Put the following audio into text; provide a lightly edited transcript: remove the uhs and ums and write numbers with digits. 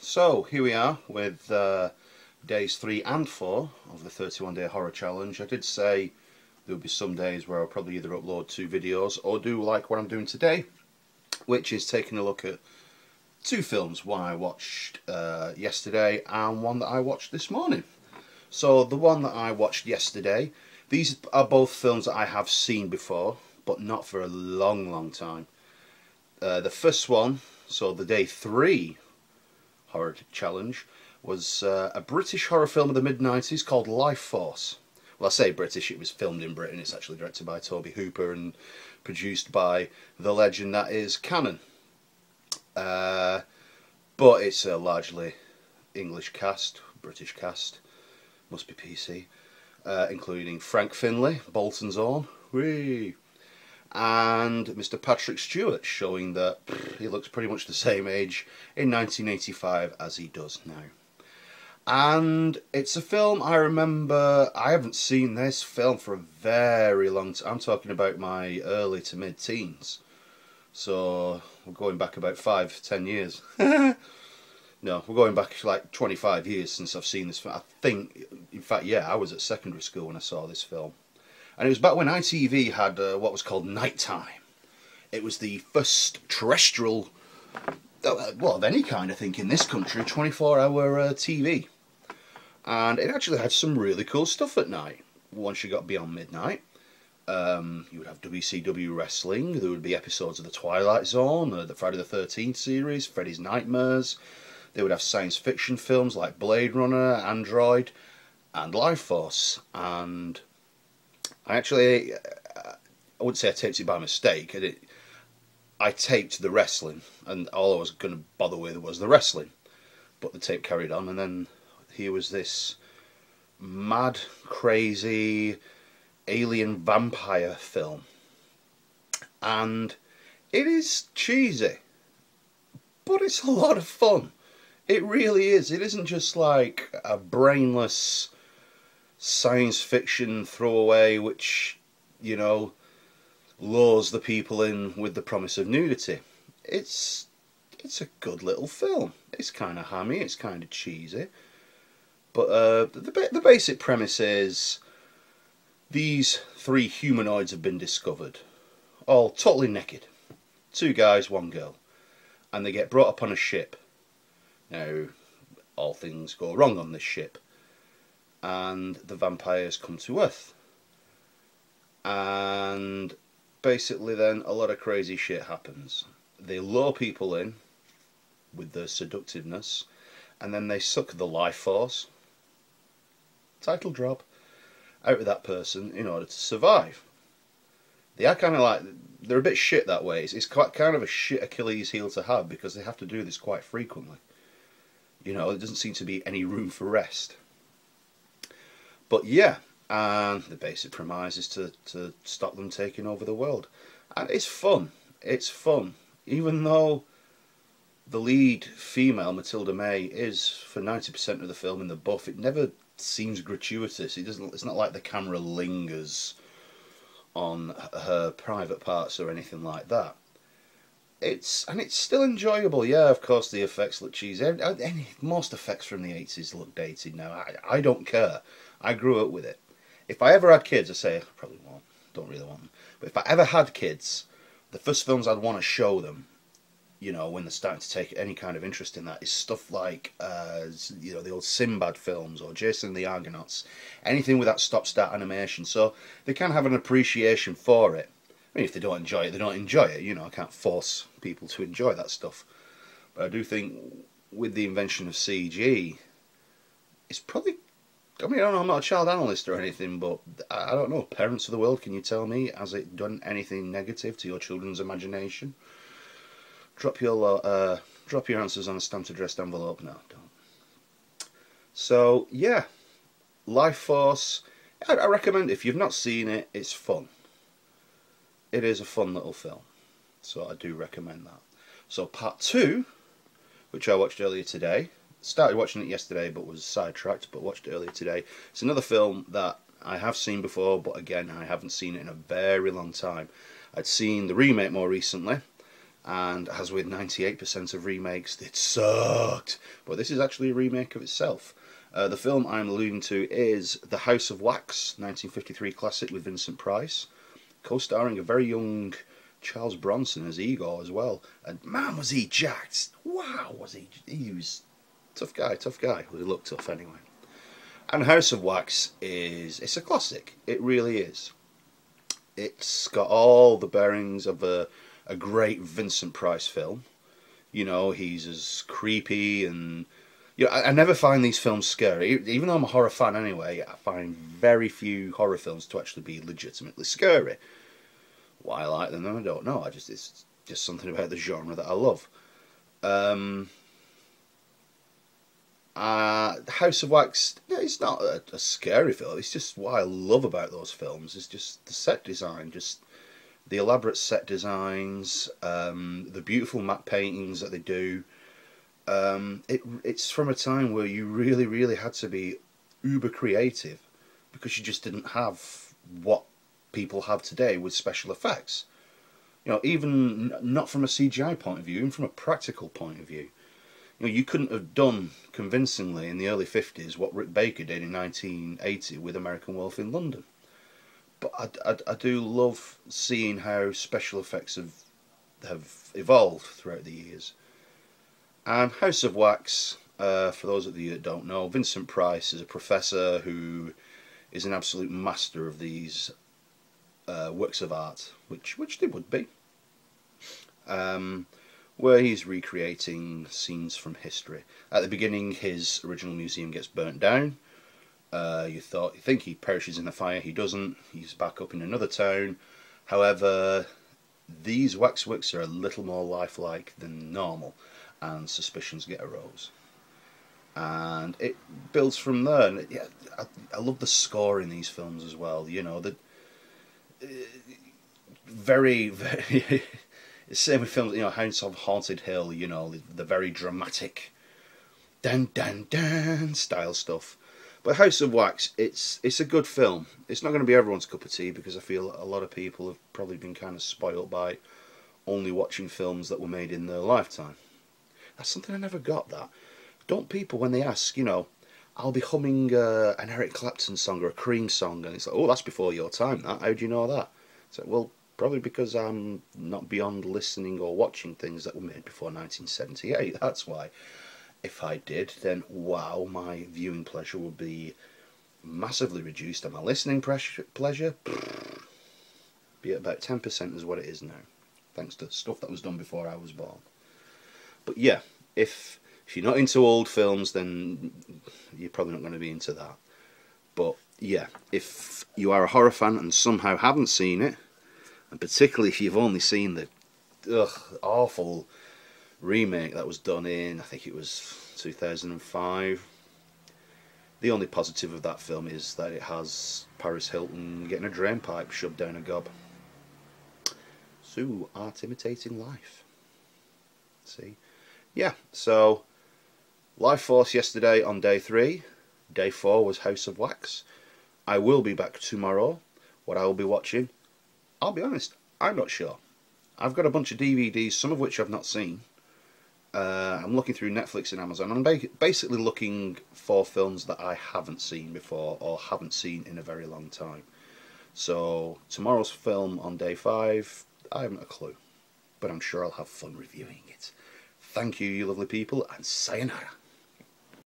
So here we are with days 3 and 4 of the 31-day horror challenge. I did say there would be some days where I'll probably either upload 2 videos or do like what I'm doing today, which is taking a look at 2 films, one I watched yesterday and one that I watched this morning. So the one that I watched yesterday, these are both films that I have seen before, but not for a long time. The first one, so the day 3 horror challenge, was a British horror film of the mid-90s called Lifeforce. Well, I say British, it was filmed in Britain. It's actually directed by Toby Hooper and produced by the legend that is Cannon. But it's a largely English cast, British cast, must be PC, including Frank Finlay, Bolton's own, whee, and Mr. Patrick Stewart, showing that he looks pretty much the same age in 1985 as he does now. And it's a film I remember. I haven't seen this film for a very long time. I'm talking about my early to mid-teens. So we're going back about 5-10 years. No, we're going back like 25 years since I've seen this film. I think, in fact, yeah, I was at secondary school when I saw this film. And it was back when ITV had what was called Nighttime. It was the first terrestrial, well, of any kind, I think, in this country, 24-hour TV. And it actually had some really cool stuff at night. Once you got beyond midnight, you would have WCW wrestling. There would be episodes of The Twilight Zone, the Friday the 13th series, Freddy's Nightmares. They would have science fiction films like Blade Runner, Android, and Lifeforce. And I wouldn't say I taped it by mistake. I taped the wrestling, and all I was going to bother with was the wrestling. But the tape carried on, and then here was this mad, crazy, alien vampire film. And it is cheesy, but it's a lot of fun. It really is. It isn't just like a brainless science fiction throwaway which, you know, lures the people in with the promise of nudity. It's a good little film. It's kind of hammy, it's kind of cheesy. But the basic premise is these 3 humanoids have been discovered, all totally naked. 2 guys, 1 girl. And they get brought up on a ship. Now, all things go wrong on this ship. And the vampires come to Earth. And basically then a lot of crazy shit happens. They lure people in with their seductiveness, and then they suck the life force, title drop, out of that person in order to survive. They are kind of like, they're a bit shit that way. It's quite kind of a shit Achilles heel to have, because they have to do this quite frequently. You know, there doesn't seem to be any room for rest. But yeah, and the basic premise is to stop them taking over the world. And it's fun. It's fun. Even though the lead female, Matilda May, is for 90% of the film in the buff, it never seems gratuitous. It's not like the camera lingers on her private parts or anything like that. It's still enjoyable. Yeah, of course the effects look cheesy. Most effects from the 80s look dated now. I don't care. I grew up with it. If I ever had kids, I say I probably won't. Don't really want them. But if I ever had kids, the first films I'd want to show them, you know, when they're starting to take any kind of interest in that, is stuff like, you know, the old Sinbad films or Jason and the Argonauts. Anything with that stop-start animation. So they can have an appreciation for it. I mean, if they don't enjoy it, they don't enjoy it. You know, I can't force people to enjoy that stuff. But I do think with the invention of CG, it's probably, I mean, I don't know, I'm not a child analyst or anything, but I don't know, parents of the world, can you tell me, has it done anything negative to your children's imagination? Drop your answers on a stamped addressed envelope. No, don't. So, yeah, Lifeforce, I recommend, if you've not seen it, it's fun. It is a fun little film, so I do recommend that. So part 2, which I watched earlier today, started watching it yesterday but was sidetracked, but watched it earlier today. It's another film that I have seen before, but again I haven't seen it in a very long time. I'd seen the remake more recently, and as with 98% of remakes, it sucked. But this is actually a remake of itself. The film I'm alluding to is The House of Wax, 1953 classic with Vincent Price, co-starring a very young Charles Bronson as Igor as well. And man, was he jacked! Wow, was he? He was tough guy. Well, he looked tough anyway. And House of Wax it's a classic. It really is. It's got all the bearings of a great Vincent Price film. You know, he's as creepy and... You know, I never find these films scary. Even though I'm a horror fan anyway, I find very few horror films to actually be legitimately scary. Why I like them, I don't know. It's just something about the genre that I love. House of Wax, it's not a scary film. It's just what I love about those films. It's just the set design, just the elaborate set designs, the beautiful matte paintings that they do. It's from a time where you really had to be uber creative because you just didn't have what people have today with special effects. You know, even not from a CGI point of view, even from a practical point of view. You know, you couldn't have done convincingly in the early 50s what Rick Baker did in 1980 with American Wolf in London. But I do love seeing how special effects have evolved throughout the years. And House of Wax, for those of you that don't know, Vincent Price is a professor who is an absolute master of these works of art, which they would be. Where he's recreating scenes from history. At the beginning, his original museum gets burnt down. You think he perishes in the fire. He doesn't. He's back up in another town. However, these waxworks are a little more lifelike than normal, and suspicions get arose. And it builds from there. And yeah, I love the score in these films as well. You know, the very same with films. You know, House of Haunted Hill. You know, the very dramatic, dun dun dun style stuff. But House of Wax, it's a good film. It's not going to be everyone's cup of tea because I feel a lot of people have probably been kind of spoiled by only watching films that were made in their lifetime. That's something I never got, that. Don't people, when they ask, you know, I'll be humming an Eric Clapton song or a Cream song, and it's like, oh, that's before your time, that. How do you know that? It's like, well, probably because I'm not beyond listening or watching things that were made before 1978. That's why. If I did, then wow, my viewing pleasure would be massively reduced, and my listening pleasure be at about 10% is what it is now, thanks to stuff that was done before I was born. But yeah, if you're not into old films, then you're probably not going to be into that. But yeah, if you are a horror fan and somehow haven't seen it, and particularly if you've only seen the awful remake that was done in, I think it was 2005. The only positive of that film is that it has Paris Hilton getting a drain pipe shoved down a gob. So, art imitating life. See? Yeah, so Life Force yesterday on day 3. Day 4 was House of Wax. I will be back tomorrow. What I will be watching, I'll be honest, I'm not sure. I've got a bunch of DVDs, some of which I've not seen. I'm looking through Netflix and Amazon. I'm basically looking for films that I haven't seen before or haven't seen in a very long time. So tomorrow's film on day 5, I haven't a clue, but I'm sure I'll have fun reviewing it. Thank you, you lovely people, and sayonara.